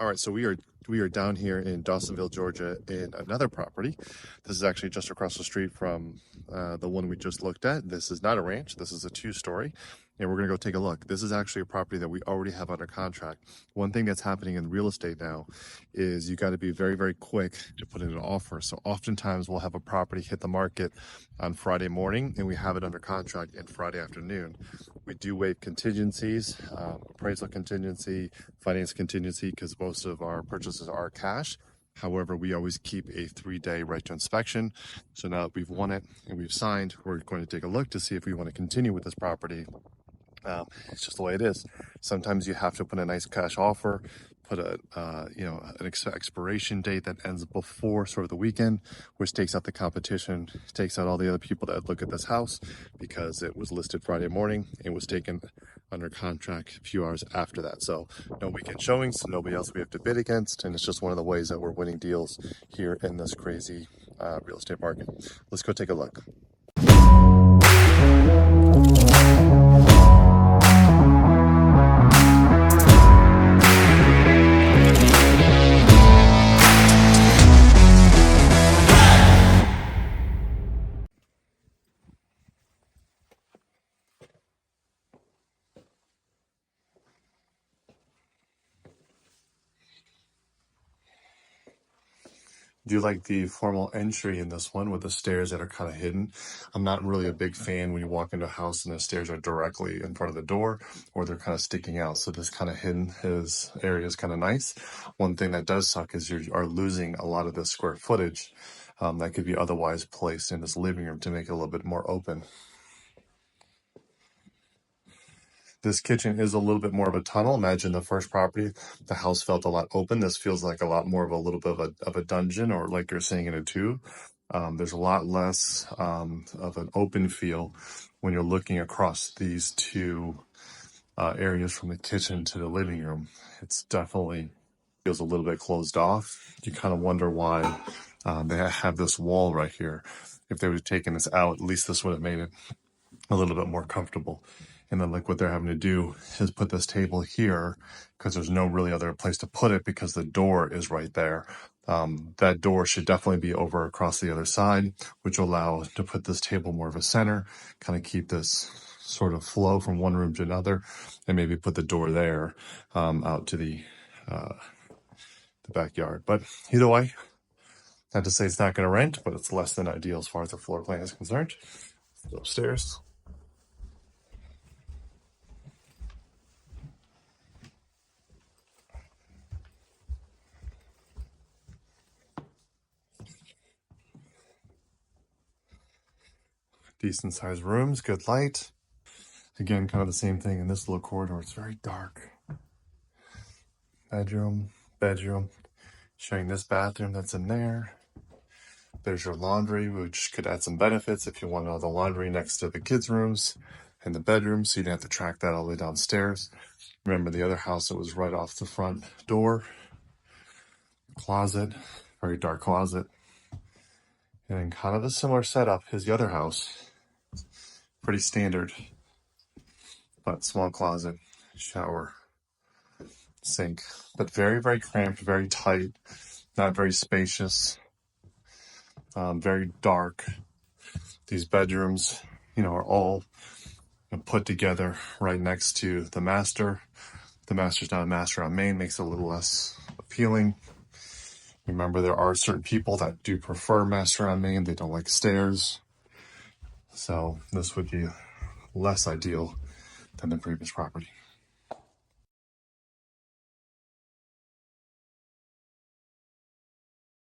All right, so we are down here in Dawsonville, Georgia, in another property. This is actually just across the street from the one we just looked at. This is not a ranch. This is a two-story, and we're gonna go take a look. This is actually a property that we already have under contract. One thing that's happening in real estate now is you got to be very, very quick to put in an offer. So oftentimes we'll have a property hit the market on Friday morning, and we have it under contract in Friday afternoon. We do waive contingencies, appraisal contingency, finance contingency, because most of our purchases are cash. However, we always keep a 3-day right to inspection. So now that we've won it and we've signed, we're going to take a look to see if we want to continue with this property. It's just the way it is. Sometimes you have to put a nice cash offer, put an expiration date that ends before sort of the weekend, which takes out the competition, takes out all the other people that look at this house, because it was listed Friday morning. It was taken under contract a few hours after that. So no weekend showings, so nobody else we have to bid against, and it's just one of the ways that we're winning deals here in this crazy real estate market. Let's go take a look. Do you like the formal entry in this one with the stairs that are kind of hidden? I'm not really a big fan when you walk into a house and the stairs are directly in front of the door, or they're kind of sticking out. So this kind of hidden area is kind of nice. One thing that does suck is you are losing a lot of the square footage that could be otherwise placed in this living room to make it a little bit more open. This kitchen is a little bit more of a tunnel. Imagine the first property, the house felt a lot open. This feels like a lot more of a little bit of a dungeon, or like you're saying in a tube. There's a lot less of an open feel when you're looking across these two areas from the kitchen to the living room. It's definitely feels a little bit closed off. You kind of wonder why they have this wall right here. If they would have taken this out, at least this would have made it a little bit more comfortable. And then like what they're having to do is put this table here because there's no really other place to put it because the door is right there. That door should definitely be over across the other side, which will allow us to put this table more of a center, kind of keep this sort of flow from one room to another, and maybe put the door there out to the backyard. But either way, not to say it's not going to rent, but it's less than ideal as far as the floor plan is concerned. Let's go upstairs. Decent sized rooms, good light. Again, kind of the same thing in this little corridor. It's very dark. Bedroom. Showing this bathroom that's in there. There's your laundry, which could add some benefits if you want all the laundry next to the kids' rooms and the bedroom, so you didn't have to track that all the way downstairs. Remember the other house that was right off the front door. Closet, very dark closet. And then kind of a similar setup as the other house. Pretty standard, but small closet, shower, sink, but very, very cramped, very tight, not very spacious, very dark. These bedrooms, are all put together right next to the master. The master's not a master on main, makes it a little less appealing. Remember, there are certain people that do prefer master on main. They don't like stairs. So this would be less ideal than the previous property.